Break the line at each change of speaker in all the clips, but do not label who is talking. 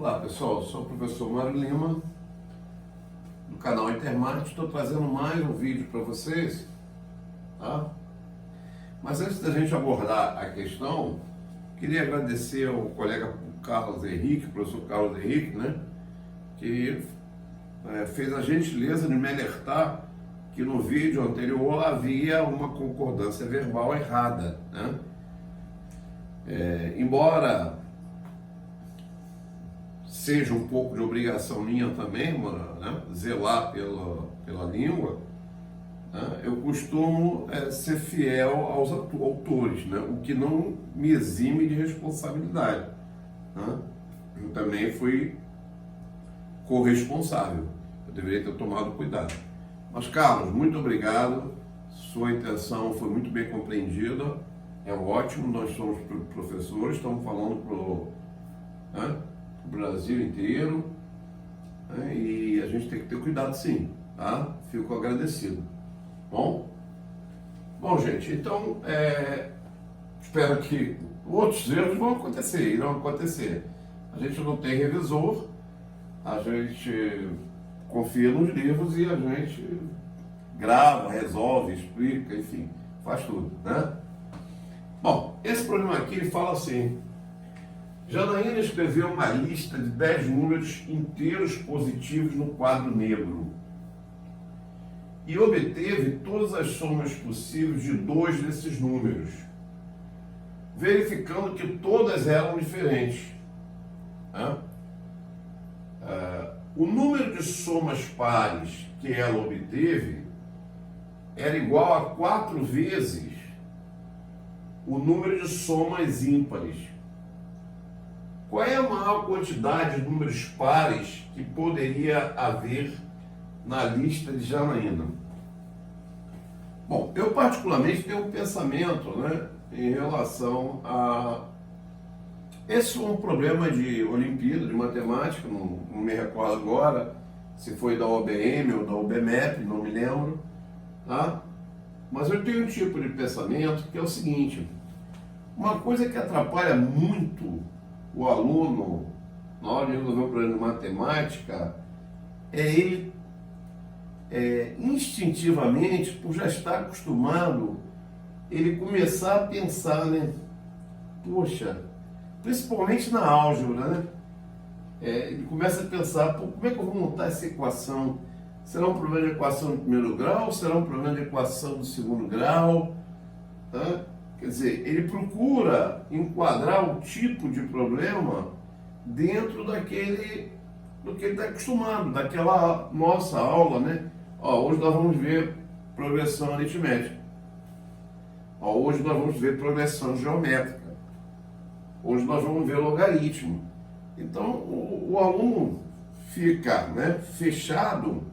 Olá pessoal, sou o professor Mário Lima, do canal Intermate. Estou trazendo mais um vídeo para vocês, tá? Mas antes da gente abordar a questão, queria agradecer ao colega Carlos Henrique, professor Carlos Henrique, né? Que fez a gentileza de me alertar que no vídeo anterior havia uma concordância verbal errada, né? Embora seja um pouco de obrigação minha também, né, zelar pela língua, né, eu costumo ser fiel aos autores, né, o que não me exime de responsabilidade. Né? Eu também fui corresponsável, eu deveria ter tomado cuidado. Mas, Carlos, muito obrigado, sua intenção foi muito bem compreendida, é ótimo, nós somos professores, estamos falando para o Brasil inteiro, né? E a gente tem que ter cuidado sim, tá? Fico agradecido. Bom, gente, então espero que outros erros vão acontecer, irão acontecer. A gente não tem revisor, a gente confia nos livros e a gente grava, resolve, explica, enfim, faz tudo, né? Bom, esse problema aqui ele fala assim: Janaína escreveu uma lista de 10 números inteiros positivos no quadro negro e obteve todas as somas possíveis de 2 desses números, verificando que todas eram diferentes. O número de somas pares que ela obteve era igual a 4 vezes o número de somas ímpares. Qual é a maior quantidade de números pares que poderia haver na lista de Janaína? Bom, eu particularmente tenho um pensamento, né, em relação a... Esse foi um problema de Olimpíada, de matemática, não me recordo agora se foi da OBM ou da OBMEP, não me lembro, tá? Mas eu tenho um tipo de pensamento que é o seguinte: uma coisa que atrapalha muito o aluno na hora de resolver um problema de matemática é ele instintivamente, por já estar acostumado, ele começar a pensar, né? Poxa, principalmente na álgebra, né? Ele começa a pensar, pô, como é que eu vou montar essa equação? Será um problema de equação de primeiro grau? Será um problema de equação de segundo grau? Tá? Quer dizer, ele procura enquadrar o tipo de problema dentro do que ele está acostumado, daquela nossa aula, né? Hoje nós vamos ver progressão aritmética. Hoje nós vamos ver progressão geométrica. Hoje nós vamos ver logaritmo. Então, o aluno fica, né, fechado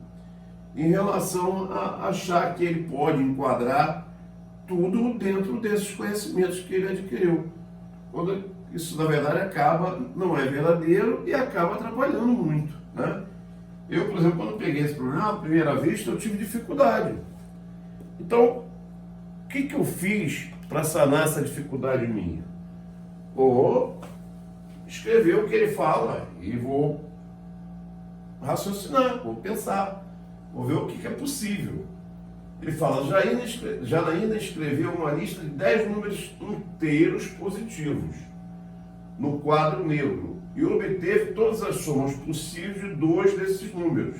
em relação a achar que ele pode enquadrar tudo dentro desses conhecimentos que ele adquiriu. Quando isso, na verdade, não é verdadeiro e acaba atrapalhando muito, né? Eu, por exemplo, quando peguei esse problema, à primeira vista, eu tive dificuldade. Então, o que eu fiz para sanar essa dificuldade minha? Vou escrever o que ele fala e vou raciocinar, vou pensar, vou ver o que é possível. Ele fala: Janaína escreveu uma lista de 10 números inteiros positivos no quadro negro e obteve todas as somas possíveis de 2 desses números,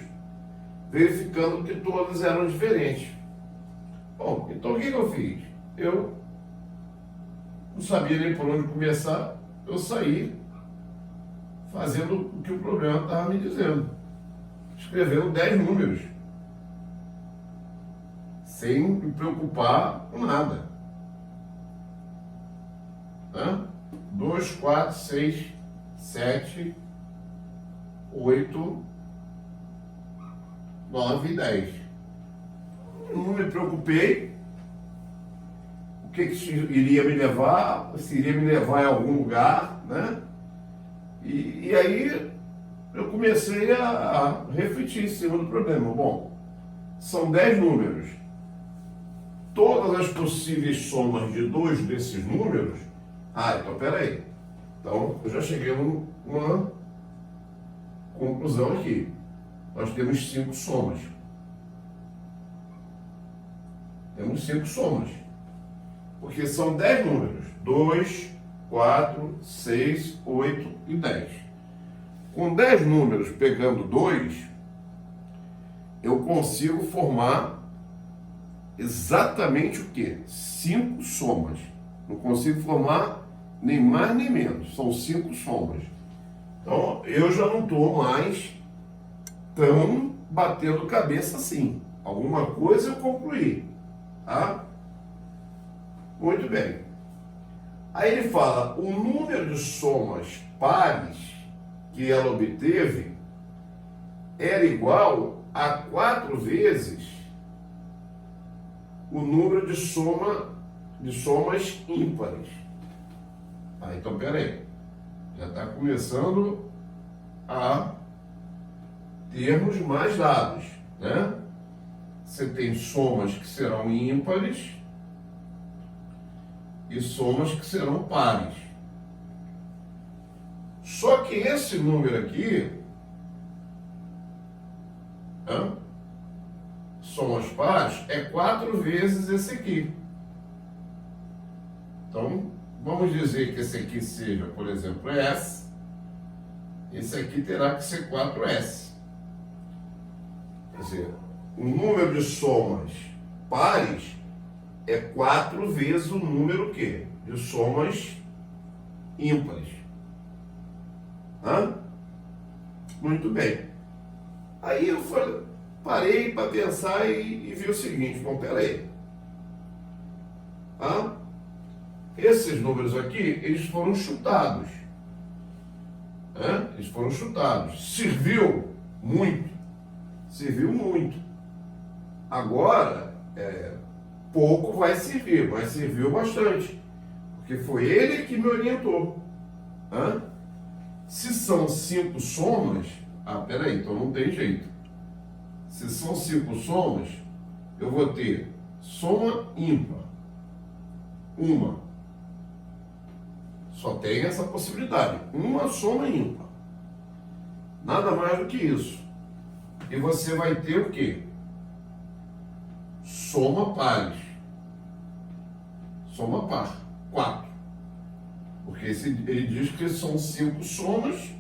verificando que todas eram diferentes. Bom, então o que eu fiz? Eu não sabia nem por onde começar, eu saí fazendo o que o problema estava me dizendo, escrevendo 10 números, sem me preocupar com nada. 2, 4, 6, 7, 8, 9 e 10. Não me preocupei o que iria me levar, se iria me levar em algum lugar, né? E aí eu comecei a refletir em cima do problema. Bom, são 10 números. Todas as possíveis somas de 2 desses números... então peraí. Então eu já cheguei numa conclusão aqui. Nós temos 5 somas. Temos 5 somas. Porque são 10 números. 2, 4, 6, 8 e 10. Com 10 números pegando 2, eu consigo formar exatamente o quê? 5 somas. Não consigo formar nem mais nem menos. São 5 somas. Então, eu já não estou mais tão batendo cabeça assim. Alguma coisa eu concluí. Tá? Muito bem. Aí ele fala, o número de somas pares que ela obteve era igual a 4 vezes o número de somas ímpares. Ah, então peraí. Já está começando a termos mais dados, né? Você tem somas que serão ímpares e somas que serão pares. Só que esse número aqui, somas pares, é 4 vezes esse aqui. Então, vamos dizer que esse aqui seja, por exemplo, S. Esse aqui terá que ser 4S. Quer dizer, o número de somas pares é 4 vezes o número quê? De somas ímpares. Muito bem. Aí eu parei para pensar e vi o seguinte, bom, peraí. Esses números aqui, eles foram chutados. Eles foram chutados. Serviu muito. Serviu muito. Agora, pouco vai servir, mas serviu bastante. Porque foi ele que me orientou. Se são 5 somas, peraí, então não tem jeito. Se são 5 somas, eu vou ter soma ímpar. Uma. Só tem essa possibilidade. Uma soma ímpar. Nada mais do que isso. E você vai ter o quê? Soma pares. Soma par. 4. Porque ele diz que são 5 somas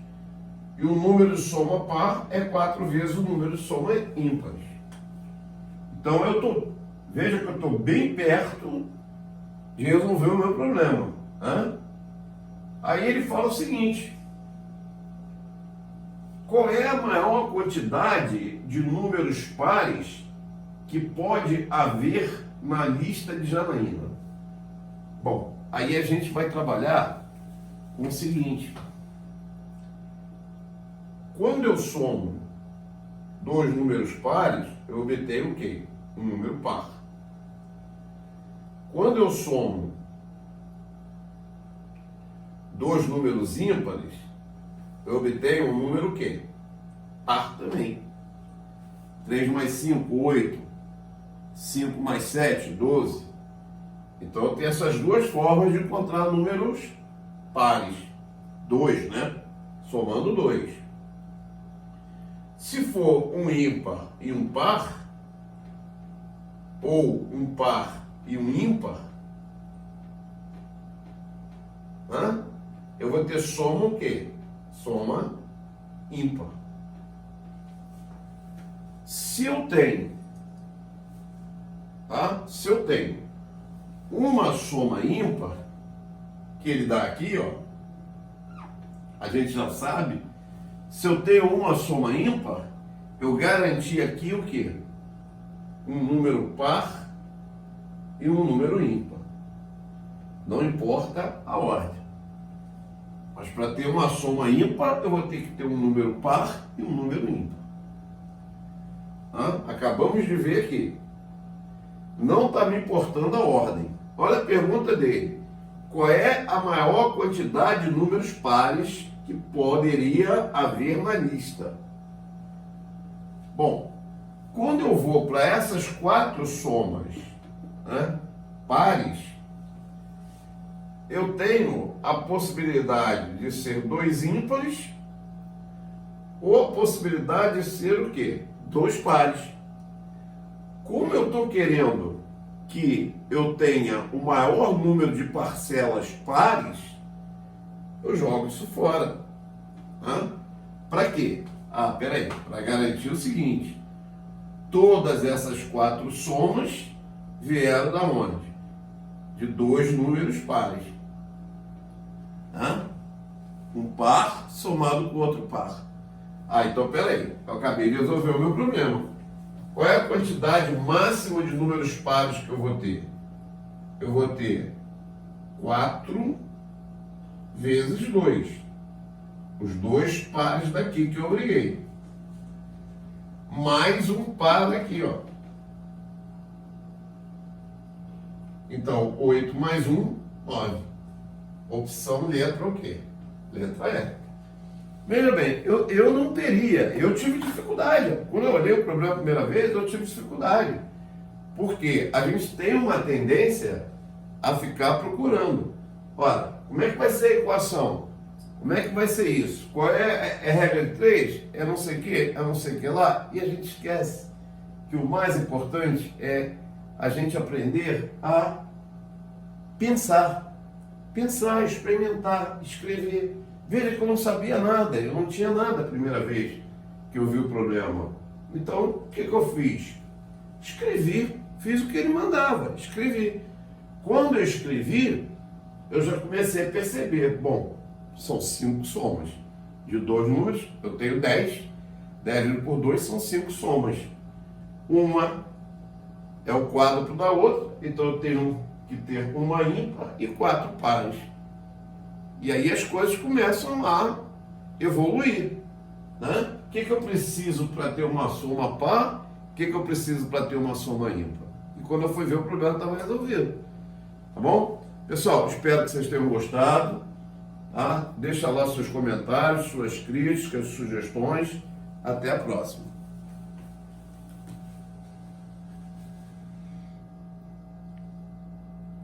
e o número de soma par é 4 vezes o número de soma ímpares. Então veja que eu estou bem perto de resolver o meu problema. Aí ele fala o seguinte: qual é a maior quantidade de números pares que pode haver na lista de Janaína? Bom, aí a gente vai trabalhar com o seguinte: quando eu somo 2 números pares, eu obtenho o quê? Um número par. Quando eu somo 2 números ímpares, eu obtenho um número o quê? Par também. 3 mais 5, 8. 5 mais 7, 12. Então eu tenho essas duas formas de encontrar números pares. 2, né? Somando 2. Se for um ímpar e um par, ou um par e um ímpar, eu vou ter soma o quê? Soma ímpar. Se eu tenho uma soma ímpar, que ele dá aqui, a gente já sabe, se eu tenho uma soma ímpar, eu garanti aqui o quê? Um número par e um número ímpar. Não importa a ordem. Mas para ter uma soma ímpar, eu vou ter que ter um número par e um número ímpar. Acabamos de ver aqui. Não está me importando a ordem. Olha a pergunta dele. Qual é a maior quantidade de números pares que poderia haver na lista? Bom, quando eu vou para essas 4 somas pares, eu tenho a possibilidade de ser 2 ímpares ou a possibilidade de ser o quê? 2 pares. Como eu estou querendo que eu tenha o maior número de parcelas pares, eu jogo isso fora. Para quê? Peraí, para garantir o seguinte, todas essas 4 somas vieram da onde? De 2 números pares. Um par somado com outro par. Então peraí, eu acabei de resolver o meu problema. Qual é a quantidade máxima de números pares que eu vou ter? Eu vou ter 4 vezes 2. Os 2 pares daqui que eu briguei. Mais um par daqui, ó. Então, 8 mais 1, 9. Opção letra o quê? Letra E. Veja bem, eu não teria, eu tive dificuldade. Quando eu olhei o problema a primeira vez, eu tive dificuldade. Porque a gente tem uma tendência a ficar procurando. Olha, como é que vai ser a equação? Como é que vai ser isso? Qual é a regra de 3? É não sei o que, é não sei o que lá. E a gente esquece que o mais importante é a gente aprender a pensar. Pensar, experimentar, escrever. Veja que eu não sabia nada, eu não tinha nada a primeira vez que eu vi o problema. Então, o que eu fiz? Escrevi, fiz o que ele mandava, escrevi. Quando eu escrevi, eu já comecei a perceber, bom, são 5 somas. De 2 números, eu tenho 10. 10 dividido por 2 são 5 somas. Uma é o quádruplo da outra, então eu tenho que ter uma ímpar e 4 pares. E aí as coisas começam a evoluir. O que eu preciso para ter uma soma par? O que eu preciso para ter uma soma ímpar? E quando eu fui ver, o problema estava resolvido. Tá bom? Pessoal, espero que vocês tenham gostado. Deixa lá seus comentários, suas críticas, sugestões. Até a próxima.